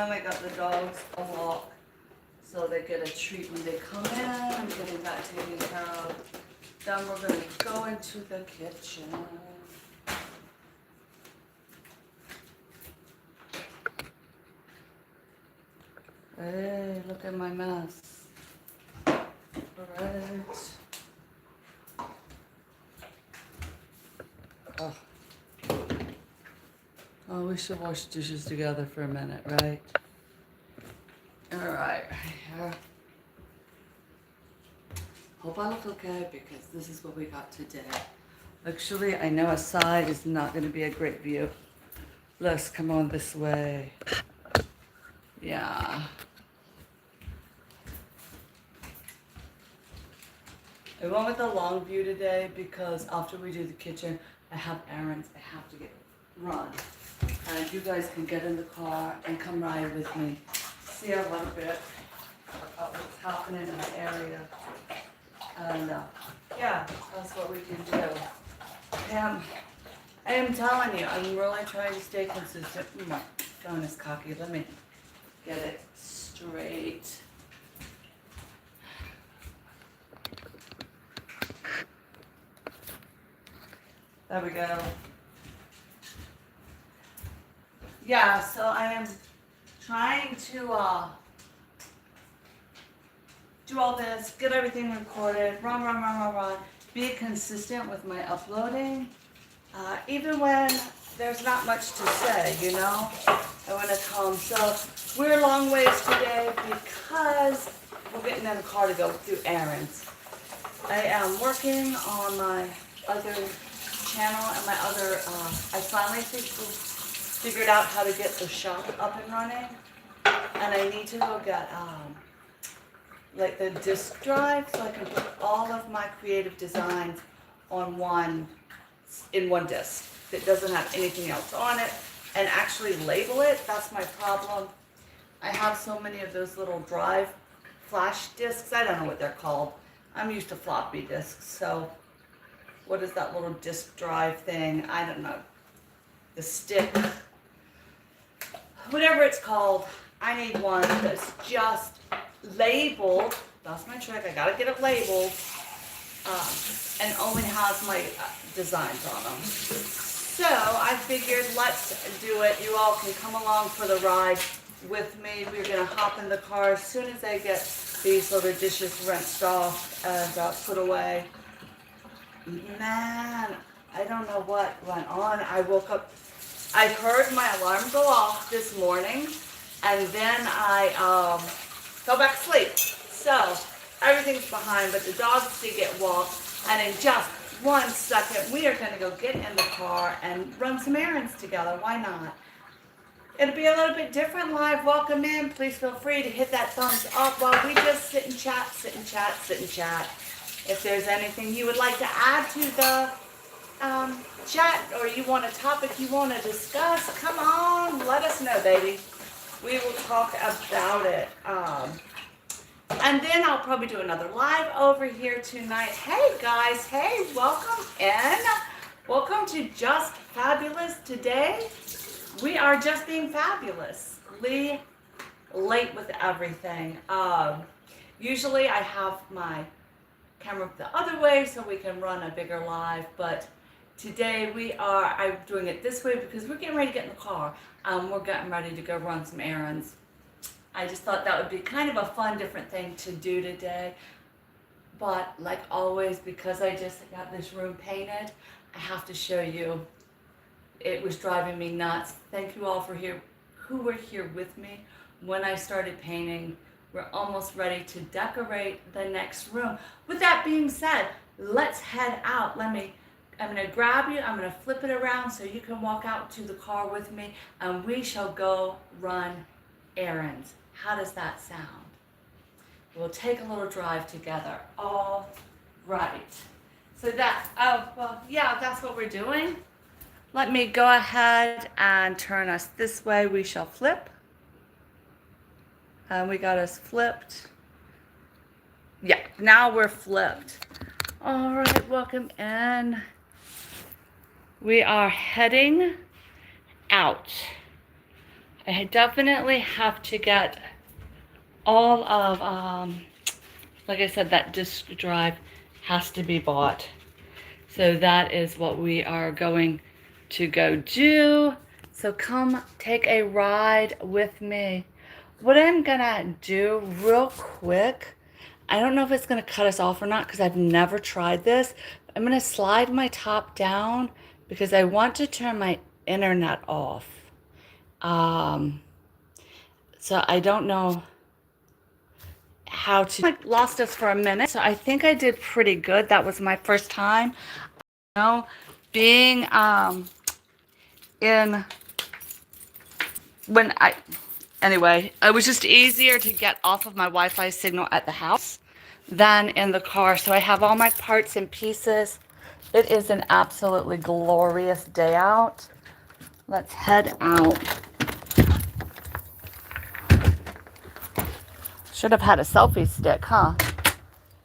time, I got the dogs a walk, so they get a treat when they come in. I'm getting that taken care of. Then we're gonna go into the kitchen. Hey, look at my mess. Alright. Oh. Oh, we should wash dishes together for a minute, right? Alright, here. Hope I look okay because this is what we got today. Actually, I know a side is not going to be a great view. Let's come on this way. Yeah. I went with the long view today because after we do the kitchen, I have errands I have to get run. And you guys can get in the car and come ride with me. See a little bit of what's happening in the area. And yeah, that's what we can do. I am telling you, I'm really trying to stay consistent. My phone is cocky. Let me get it straight. There we go. Yeah, so I am trying to do all this, get everything recorded, run, be consistent with my uploading, even when there's not much to say, you know, I want to come. So we're a long ways today because we're getting in the car to go do errands. I am working on my other channel and my other, I finally figured out how to get the shop up and running, and I need to go get like the disk drive so I can put all of my creative designs on one disk that doesn't have anything else on it, and actually label it. That's my problem. I have so many of those little drive flash disks. I don't know what they're called. I'm used to floppy disks. So what is that little disk drive thing? I don't know. The stick, whatever it's called. I need one that's just labeled. That's my trick. I gotta get it labeled, and only has my designs on them. So I figured let's do it. You all can come along for the ride with me. We're gonna hop in the car as soon as I get these little dishes rinsed off and put away. Man, I don't know what went on. I woke up, I heard my alarm go off this morning, and then I go back to sleep. So everything's behind, but the dogs did get walked, and in just 1 second, we are going to go get in the car and run some errands together. Why not? It'll be a little bit different live. Welcome in. Please feel free to hit that thumbs up while we just sit and chat. If there's anything you would like to add to the chat, or you want a topic you want to discuss, come on, let us know, baby. We will talk about it. And then I'll probably do another live over here tonight. Hey guys, hey, welcome in. Welcome to Just Fabulous. Today, we are just being fabulously late with everything. Usually I have my camera the other way so we can run a bigger live, but today I'm doing it this way because we're getting ready to get in the car. We're getting ready to go run some errands. I just thought that would be kind of a fun, different thing to do today. But like always, because I just got this room painted, I have to show you. It was driving me nuts. Thank you all for who were here with me when I started painting. We're almost ready to decorate the next room. With that being said, let's head out. I'm gonna grab you, I'm gonna flip it around so you can walk out to the car with me, and we shall go run errands. How does that sound? We'll take a little drive together. All right. So that's what we're doing. Let me go ahead and turn us this way. We shall flip. And we got us flipped. Yeah, now we're flipped. All right, welcome in. We are heading out. I definitely have to get all of, like I said, that disk drive has to be bought. So that is what we are going to go do. So come take a ride with me. What I'm gonna do real quick, I don't know if it's gonna cut us off or not because I've never tried this. I'm gonna slide my top down because I want to turn my internet off. So I don't know how to. I lost us for a minute, so I think I did pretty good. That was my first time. You know, being in when I anyway, it was just easier to get off of my Wi-Fi signal at the house than in the car. So I have all my parts and pieces. It is an absolutely glorious day out. Let's head out. Should have had a selfie stick, huh?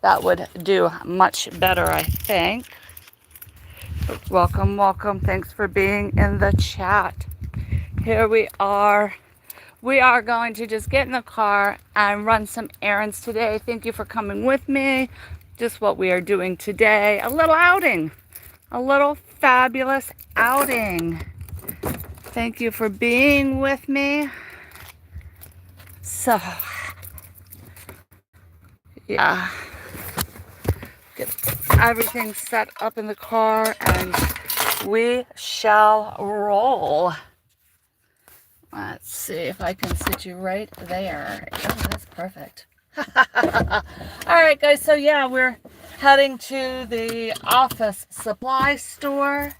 That would do much better, I think. Welcome, welcome. Thanks for being in the chat. Here we are. We are going to just get in the car and run some errands today. Thank you for coming with me. Just what we are doing today. A little outing. A little fabulous outing. Thank you for being with me. So, yeah. Get everything set up in the car and we shall roll. Let's see if I can sit you right there. Oh, that's perfect. All right, guys. So, yeah, we're heading to the office supply store.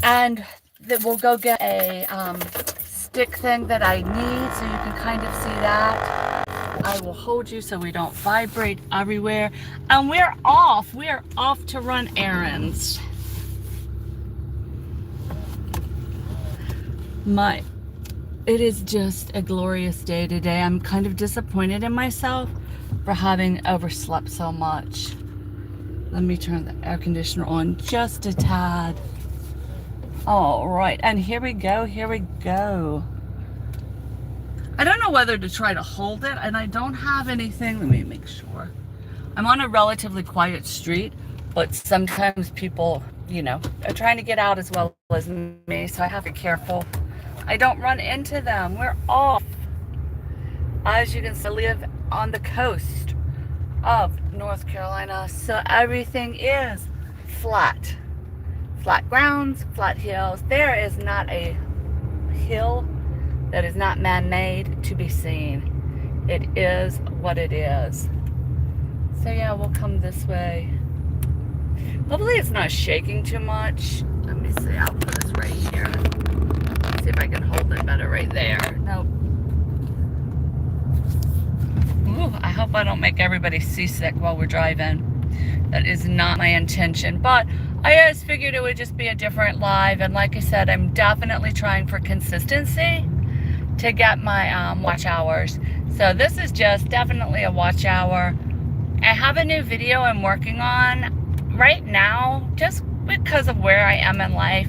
And then we'll go get a stick thing that I need so you can kind of see that. I will hold you so we don't vibrate everywhere. And we're off. We are off to run errands. It is just a glorious day today. I'm kind of disappointed in myself for having overslept so much. Let me turn the air conditioner on just a tad. All right, and here we go, here we go. I don't know whether to try to hold it, and I don't have anything. Let me make sure. I'm on a relatively quiet street, but sometimes people, you know, are trying to get out as well as me, so I have to be careful. I don't run into them. We're off. As you can see, I live on the coast of North Carolina, so everything is flat. Flat grounds, flat hills. There is not a hill that is not man-made to be seen. It is what it is. So yeah, we'll come this way. Hopefully it's not shaking too much. Let me see, I'll put this right here. See if I can hold it better right there. Nope. Ooh, I hope I don't make everybody seasick while we're driving. That is not my intention, but I just figured it would just be a different live. And like I said, I'm definitely trying for consistency to get my watch hours. So this is just definitely a watch hour. I have a new video I'm working on right now, just because of where I am in life.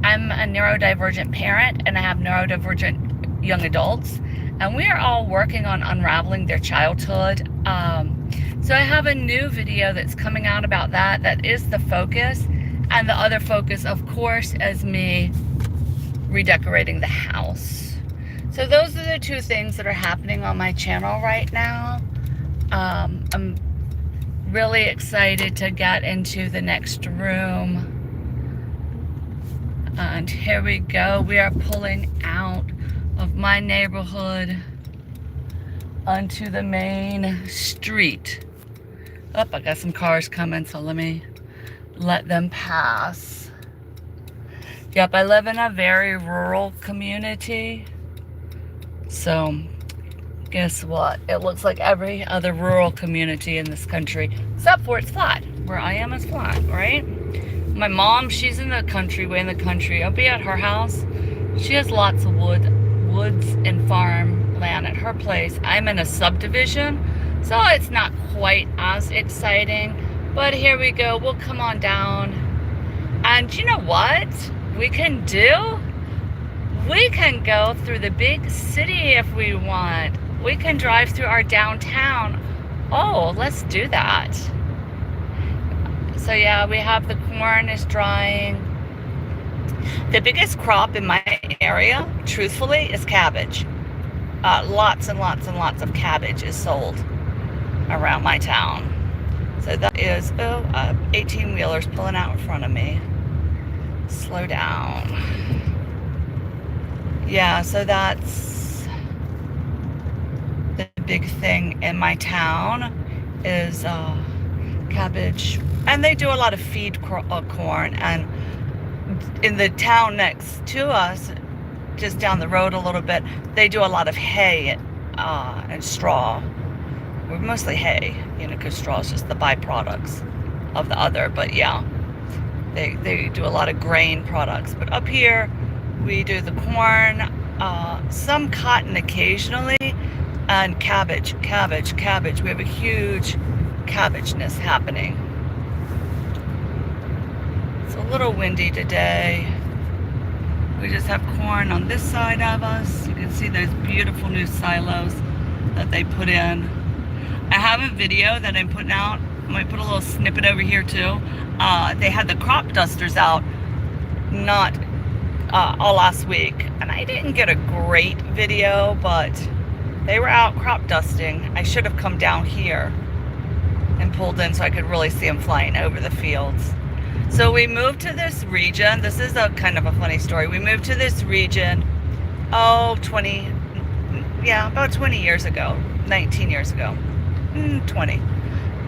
I'm a neurodivergent parent and I have neurodivergent young adults, and we are all working on unraveling their childhood. So I have a new video that's coming out about that. That is the focus. And the other focus, of course, is me redecorating the house. So those are the two things that are happening on my channel right now. I'm really excited to get into the next room. And here we go. We are pulling out of my neighborhood onto the main street. Oh, I got some cars coming, so let me let them pass. Yep, I live in a very rural community. So, guess what? It looks like every other rural community in this country, except for it's flat. Where I am is flat, right? My mom, she's in the country, way in the country. I'll be at her house. She has lots of woods and farmland at her place. I'm in a subdivision, so it's not quite as exciting. But here we go. We'll come on down. And you know what we can do? We can go through the big city if we want. We can drive through our downtown. Oh, let's do that. So yeah, we have the corn is drying. The biggest crop in my area, truthfully, is cabbage. Lots and lots and lots of cabbage is sold around my town. So that is, 18-wheelers pulling out in front of me. Slow down. Yeah, so that's the big thing in my town is cabbage. And they do a lot of feed corn. And in the town next to us, just down the road a little bit, they do a lot of hay and straw. We're mostly hay, because straw is just the byproducts of the other. But yeah, they do a lot of grain products. But up here, we do the corn, some cotton occasionally, and cabbage. We have a huge cabbageness happening. It's a little windy today. We just have corn on this side of us. You can see those beautiful new silos that they put in. I have a video that I'm putting out. I'm going to put a little snippet over here too. They had the crop dusters out not all last week, and I didn't get a great video, but they were out crop dusting. I should have come down here and pulled in so I could really see them flying over the fields. So we moved to this region. This is a kind of a funny story. We moved to this region, about 20 years ago, 19 years ago, 20.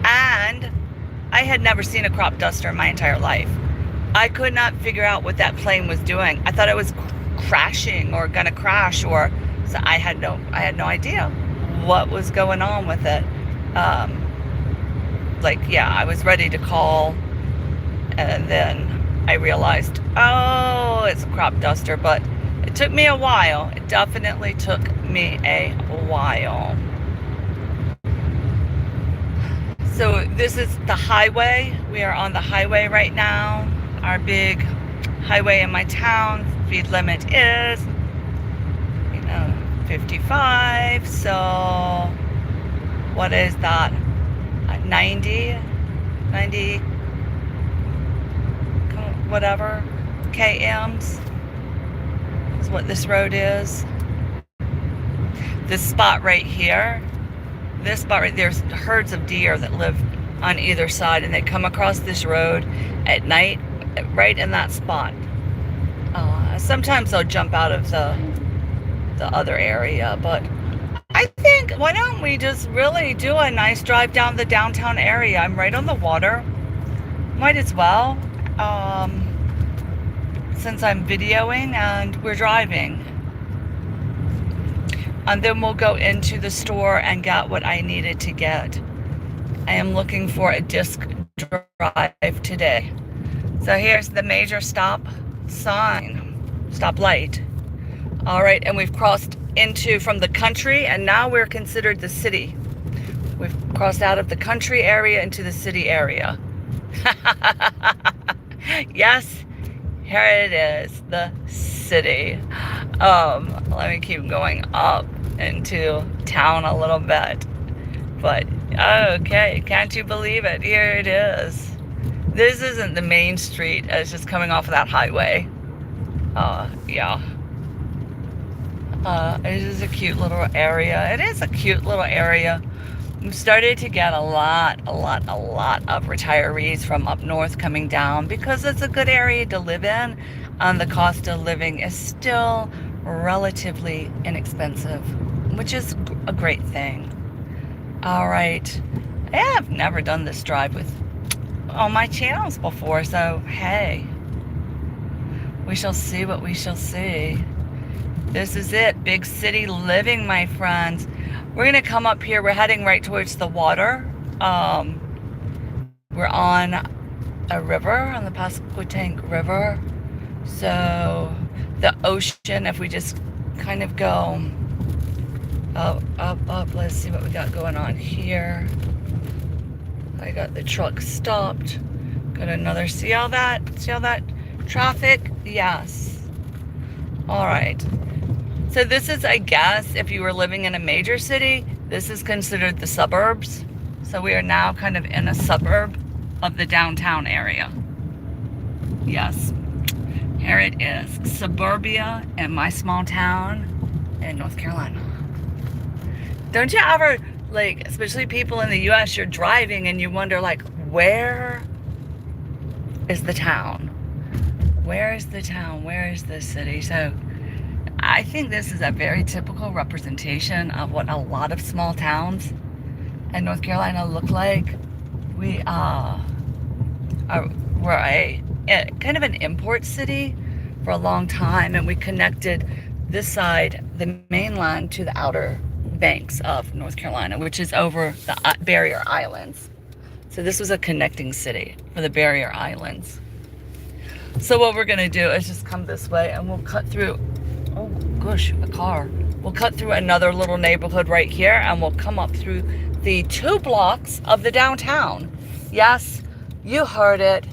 And I had never seen a crop duster in my entire life. I could not figure out what that plane was doing. I thought it was crashing or gonna crash, so I had no idea what was going on with it. I was ready to call. And then I realized, it's a crop duster, but it took me a while. It definitely took me a while. So this is the highway. We are on the highway right now. Our big highway in my town. Speed limit is, 55. So what is that? 90, whatever, kms is what this road is. This spot right here, there's herds of deer that live on either side, and they come across this road at night, right in that spot. Sometimes they'll jump out of the other area, but I think, why don't we just really do a nice drive down the downtown area? I'm right on the water. Might as well. Since I'm videoing and we're driving. And then we'll go into the store and get what I needed to get. I am looking for a disc drive today. So here's the major stop light. All right, and we've crossed from the country, and now we're considered the city. We've crossed out of the country area into the city area. Yes, here it is, the city. Let me keep going up into town a little bit. But, okay, can't you believe it? Here it is. This isn't the main street. It's just coming off of that highway. Yeah. It is a cute little area. It is a cute little area. We've started to get a lot of retirees from up north coming down because it's a good area to live in, and the cost of living is still relatively inexpensive, which is a great thing. All right. I've never done this drive with all my channels before, so hey, we shall see what we shall see. This is it, big city living, my friends. We're gonna come up here. We're heading right towards the water. We're on a river, on the Pasquotank River. So the ocean, if we just kind of go up, let's see what we got going on here. I got the truck stopped. Got another, see all that traffic? Yes. All right. So this is, I guess, if you were living in a major city, this is considered the suburbs. So we are now kind of in a suburb of the downtown area. Yes, here it is, suburbia in my small town in North Carolina. Don't you ever, like, especially people in the US, you're driving and you wonder, like, where is the town? Where is the town? Where is the city? So I think this is a very typical representation of what a lot of small towns in North Carolina look like. We're a kind of an import city for a long time, and we connected this side, the mainland, to the outer banks of North Carolina, which is over the barrier islands. So this was a connecting city for the barrier islands. So what we're gonna do is just come this way and we'll cut through, oh gosh, a car. We'll cut through another little neighborhood right here and we'll come up through the 2 blocks of the downtown. Yes, you heard it.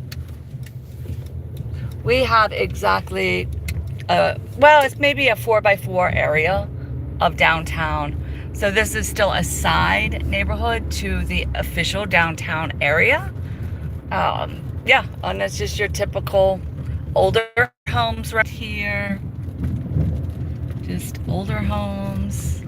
We have exactly, well, it's maybe a 4x4 area of downtown. So this is still a side neighborhood to the official downtown area. Yeah, and it's just your typical older homes right here. Just older homes.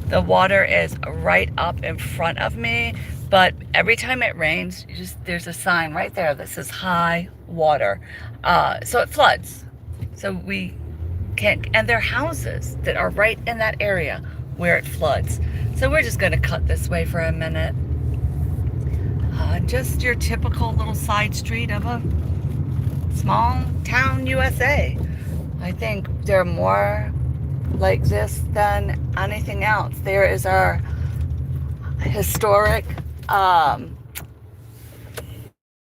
The water is right up in front of me, but every time it rains, there's a sign right there that says high water. So it floods. So we can't, and there are houses that are right in that area where it floods. So we're just gonna cut this way for a minute. Just your typical little side street of a small town USA. I think there are more like this than anything else. There is our historic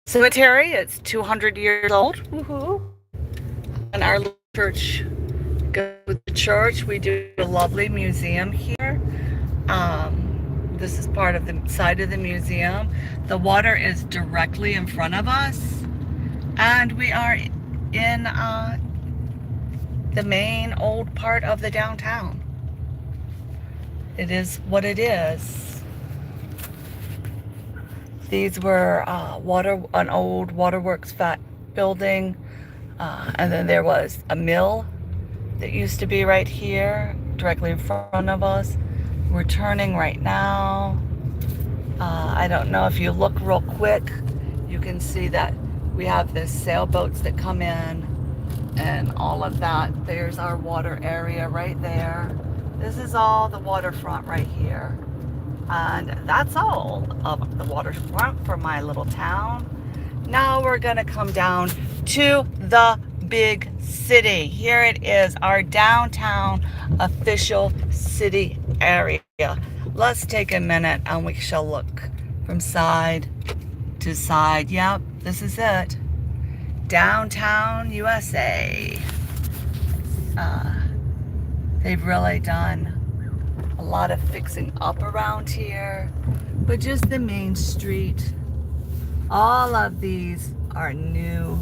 cemetery. It's 200 years old. Woohoo! And our church, go to the church. We do a lovely museum here. This is part of the side of the museum. The water is directly in front of us, and we are in the main old part of the downtown. It is what it is. These were an old waterworks building, and then there was a mill that used to be right here, directly in front of us. We're turning right now. I don't know if you look real quick, you can see that we have the sailboats that come in and all of that. There's our water area right there. This is all the waterfront right here. And that's all of the waterfront for my little town. Now we're gonna come down to the big city. Here it is, our downtown official city area. Let's take a minute and we shall look from side to side. Yep, this is it. Downtown USA. They've really done a lot of fixing up around here, but just the main street. All of these are new.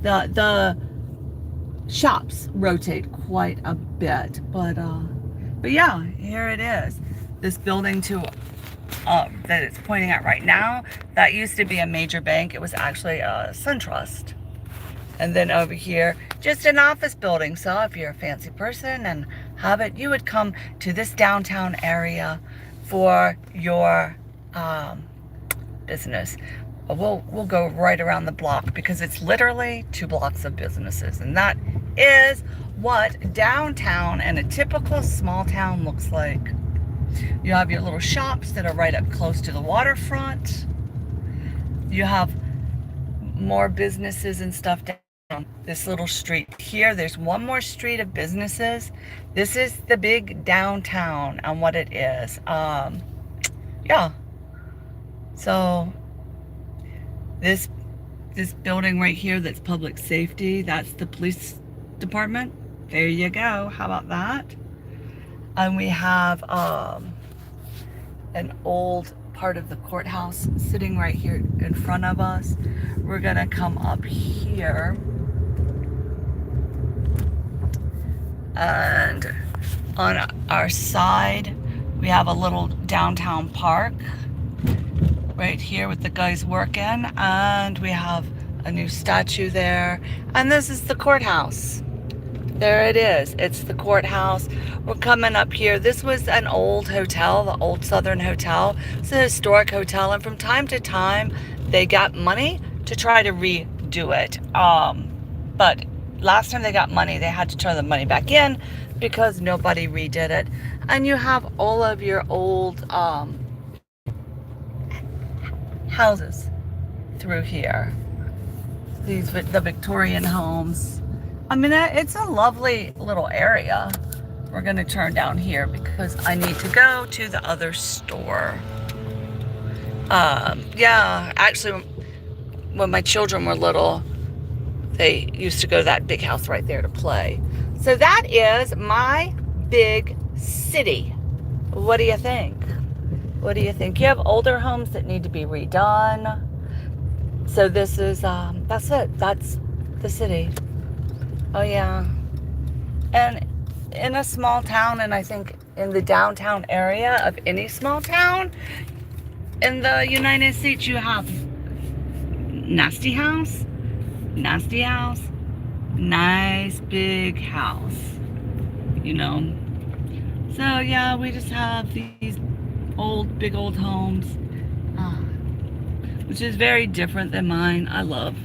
The shops rotate quite a bit, but yeah, here it is. This building that it's pointing at right now, that used to be a major bank. It was actually a SunTrust. And then over here, just an office building. So if you're a fancy person and have it, you would come to this downtown area for your business. We'll go right around the block because it's literally 2 blocks of businesses, and that is what downtown and a typical small town looks like. You have your little shops that are right up close to the waterfront. You have more businesses and stuff down this little street here. There's one more street of businesses. This is the big downtown and what it is. Yeah. So this building right here, that's public safety, that's the police department. There you go. How about that? And we have an old part of the courthouse sitting right here in front of us. We're gonna come up here And on our side, we have a little downtown park right here with the guys working, and we have a new statue there. And this is the courthouse. There it is. It's the courthouse. We're coming up here. This was an old hotel, the Old Southern Hotel. It's a historic hotel, and from time to time, they got money to try to redo it. But last time they got money, they had to turn the money back in because nobody redid it. And you have all of your old houses through here. The Victorian homes. I mean, it's a lovely little area. We're gonna turn down here because I need to go to the other store. Yeah, actually, when my children were little, they used to go to that big house right there to play. So that is my big city. What do you think? What do you think? You have older homes that need to be redone. So this is, that's it. That's the city. Oh yeah. And in a small town, and I think in the downtown area of any small town in the United States, you have nasty house, nice big house, you know. So yeah, we just have these big old homes, which is very different than mine. I love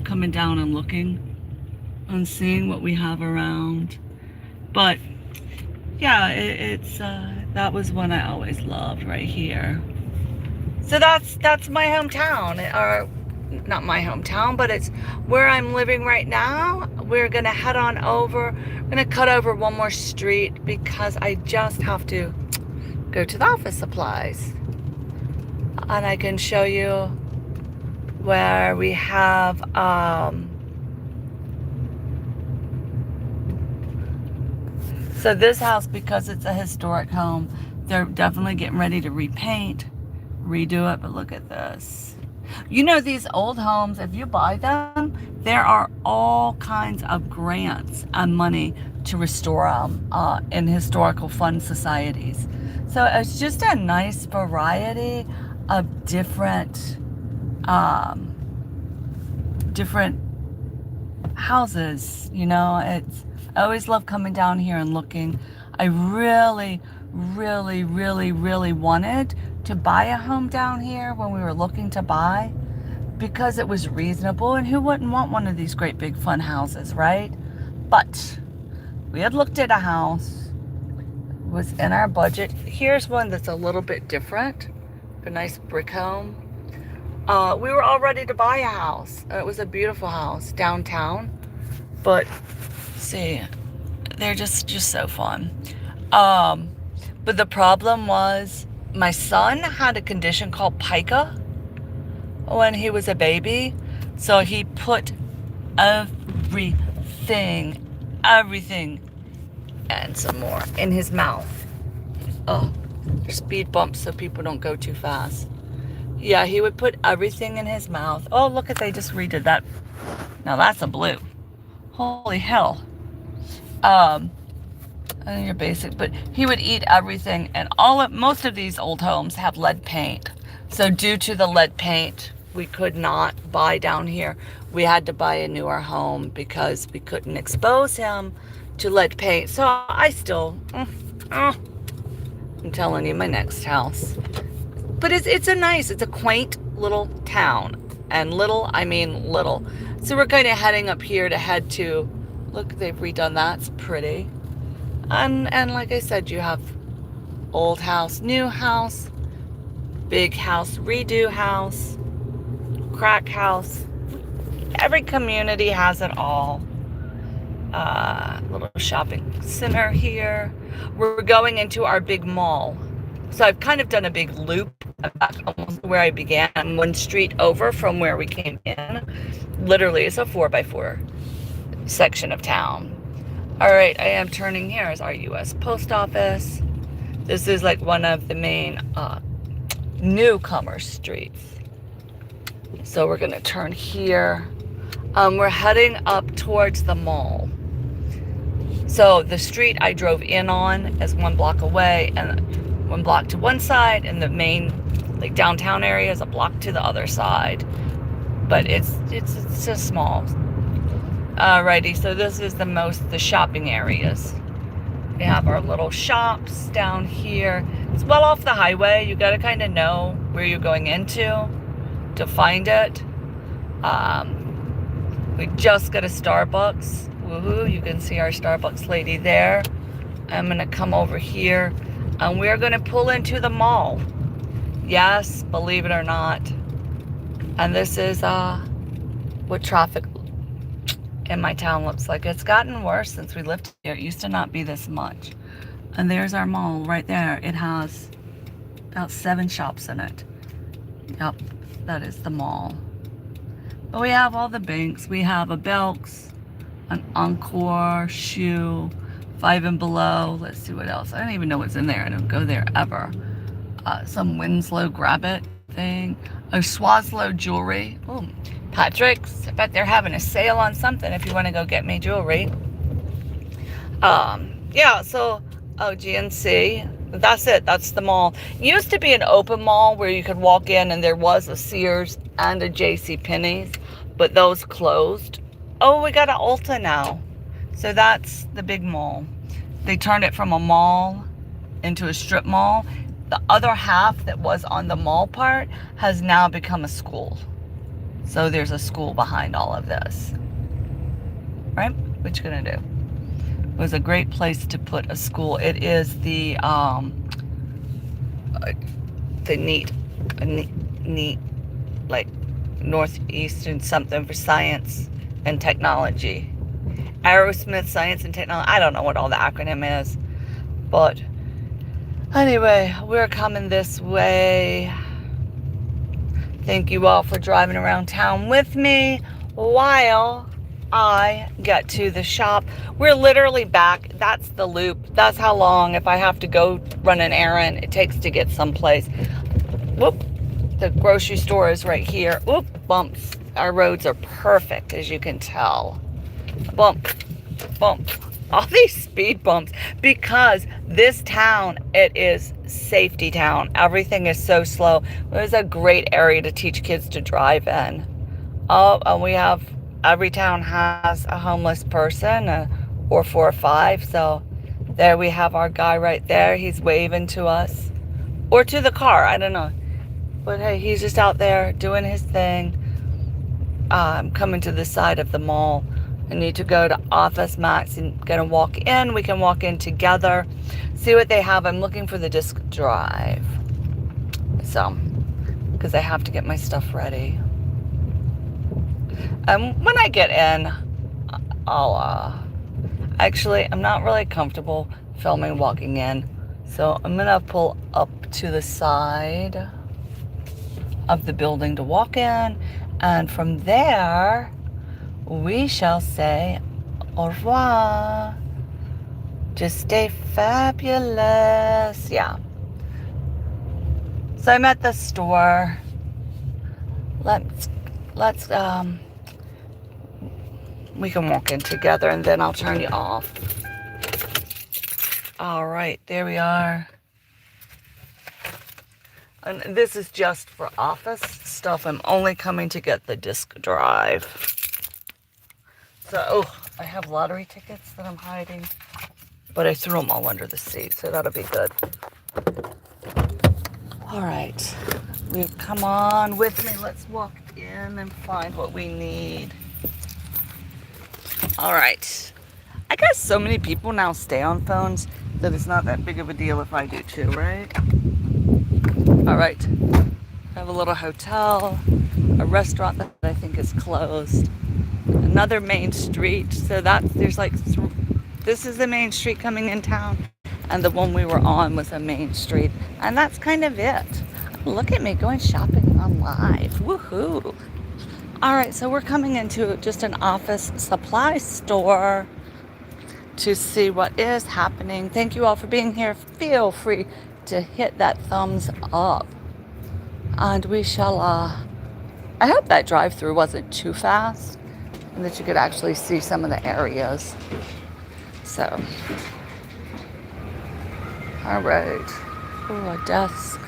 coming down and looking and seeing what we have around. But yeah, it's that was one I always loved right here. So that's my hometown, or not my hometown, but it's where I'm living right now. We're gonna head on over. We're gonna cut over one more street because I just have to go to the office supplies, and I can show you where we have so this house, because it's a historic home, they're definitely getting ready to repaint, redo it. But look at this. You know, these old homes, if you buy them, there are all kinds of grants and money to restore them in historical fund societies. So it's just a nice variety of different houses. You know, I always love coming down here and looking. I really wanted to buy a home down here when we were looking to buy, because it was reasonable, and who wouldn't want one of these great big fun houses, right? But we had looked at a house, it was in our budget. Here's one that's a little bit different, a nice brick home. We were all ready to buy a house. It was a beautiful house downtown, but see, they're just so fun. But the problem was, my son had a condition called pica when he was a baby. So he put everything, and some more in his mouth. Oh, there's speed bumps so people don't go too fast. Yeah, he would put everything in his mouth. Oh, look at, they just redid that. Now that's a blue. Holy hell. I think you're basic, but he would eat everything, and most of these old homes have lead paint. So due to the lead paint, we could not buy down here. We had to buy a newer home because we couldn't expose him to lead paint. So I still, I'm telling you, my next house. But it's a quaint little town, and little, I mean little. So we're kind of heading up here to head to, look, they've redone that, it's pretty. And like I said, you have old house, new house, big house, redo house, crack house. Every community has it all. Little shopping center here. We're going into our big mall. So I've kind of done a big loop almost where I began, one street over from where we came in. Literally, it's a 4x4 section of town. All right, I am turning here is our U.S. Post Office. This is like one of the main newcomer streets. So we're gonna turn here. We're heading up towards the mall. So the street I drove in on is 1 block away, and 1 block to one side, and the main like downtown area is a block to the other side. But it's just small. Alrighty, so this is the shopping areas. We have our little shops down here. It's well off the highway. You gotta kind of know where you're going into to find it. We just got a Starbucks. Woohoo, you can see our Starbucks lady there. I'm gonna come over here and we're gonna pull into the mall. Yes, believe it or not. And this is what traffic in my town looks like. It's gotten worse since we lived here. It used to not be this much. And there's our mall right there. It has about 7 shops in it. Yep, that is the mall. But we have all the banks. We have a Belks, an Encore, Shoe, Five and Below. Let's see what else. I don't even know what's in there. I don't go there ever. Some Winslow Grab It thing. A Swazlow Jewelry. Oh, Patrick's. I bet they're having a sale on something if you want to go get me jewelry. Yeah, so GNC. That's it. That's the mall. It used to be an open mall where you could walk in and there was a Sears and a JCPenney's, but those closed. Oh, we got an Ulta now. So that's the big mall. They turned it from a mall into a strip mall. The other half that was on the mall part has now become a school. So there's a school behind all of this. Right? What you gonna do? It was a great place to put a school. It is the neat, like Northeastern something for science and technology. Aerosmith Science and Technology. I don't know what all the acronym is, but anyway, we're coming this way. Thank you all for driving around town with me while I get to the shop. We're literally back. That's the loop. That's how long, if I have to go run an errand, it takes to get someplace. Whoop. The grocery store is right here. Whoop. Bumps. Our roads are perfect, as you can tell. Bump. Bump. All these speed bumps, because this town, it is safety town. Everything is so slow. It was a great area to teach kids to drive in. Oh, and we have, every town has a homeless person, or 4 or 5. So there we have our guy right there. He's waving to us, or to the car. I don't know. But hey, he's just out there doing his thing. I'm coming to the side of the mall. I need to go to Office Max and gonna walk in. We can walk in together, see what they have. I'm looking for the disk drive. So, because I have to get my stuff ready. When I get in, I'll, actually, I'm not really comfortable filming walking in. So I'm gonna pull up to the side of the building to walk in. And from there, we shall say au revoir. Just stay fabulous. Yeah. So I'm at the store. Let's we can walk in together and then I'll turn you off. All right, there we are. And this is just for office stuff. I'm only coming to get the disk drive. So, oh, I have lottery tickets that I'm hiding, but I threw them all under the seat, so that'll be good. All right, come on with me. Let's walk in and find what we need. All right. I guess so many people now stay on phones that it's not that big of a deal if I do too, right? All right. I have a little hotel, a restaurant that I think is closed. Another main street, so there's like, this is the main street coming in town, and the one we were on was a main street, and that's kind of it. Look at me going shopping on live, woohoo. All right, so we're coming into just an office supply store to see what is happening. Thank you all for being here. Feel free to hit that thumbs up, and we shall, I hope that drive-through wasn't too fast, and that you could actually see some of the areas. So, all right. Oh, a desk.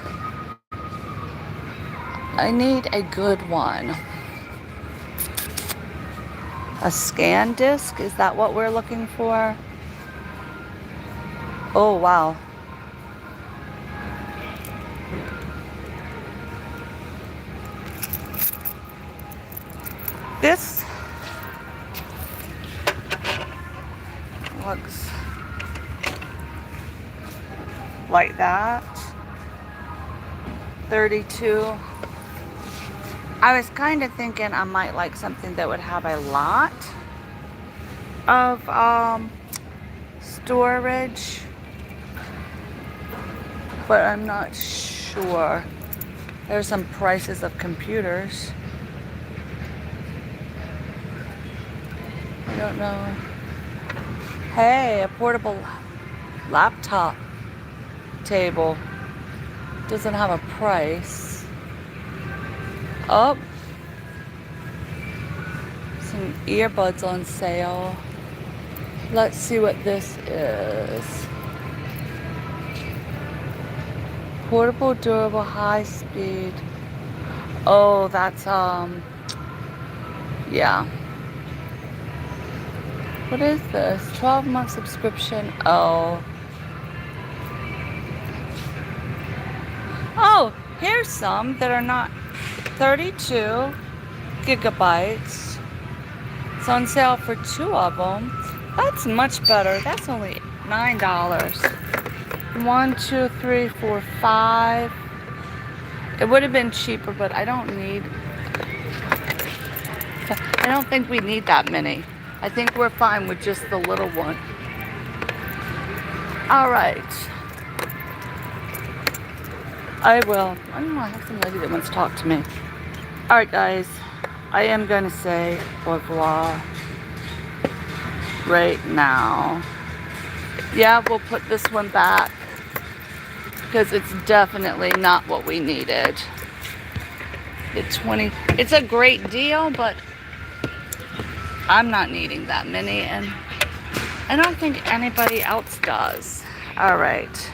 I need a good one. A scan disc? Is that what we're looking for? Oh, wow. This looks like that. 32. I was kind of thinking I might like something that would have a lot of storage, but I'm not sure. There's some prices of computers. I don't know. Hey, a portable laptop table. Doesn't have a price. Oh, some earbuds on sale. Let's see what this is. Portable, durable, high speed. Oh, that's yeah. What is this? 12-month subscription. Oh. Oh, here's some that are not 32 gigabytes. It's on sale for 2 of them. That's much better. That's only $9. 1, 2, 3, 4, 5. It would have been cheaper, but I don't think we need that many. I think we're fine with just the little one. All right. I will. I don't know, I have some lady that wants to talk to me. All right, guys. I am going to say au revoir right now. Yeah, we'll put this one back because it's definitely not what we needed. It's a great deal, but I'm not needing that many, and I don't think anybody else does. All right.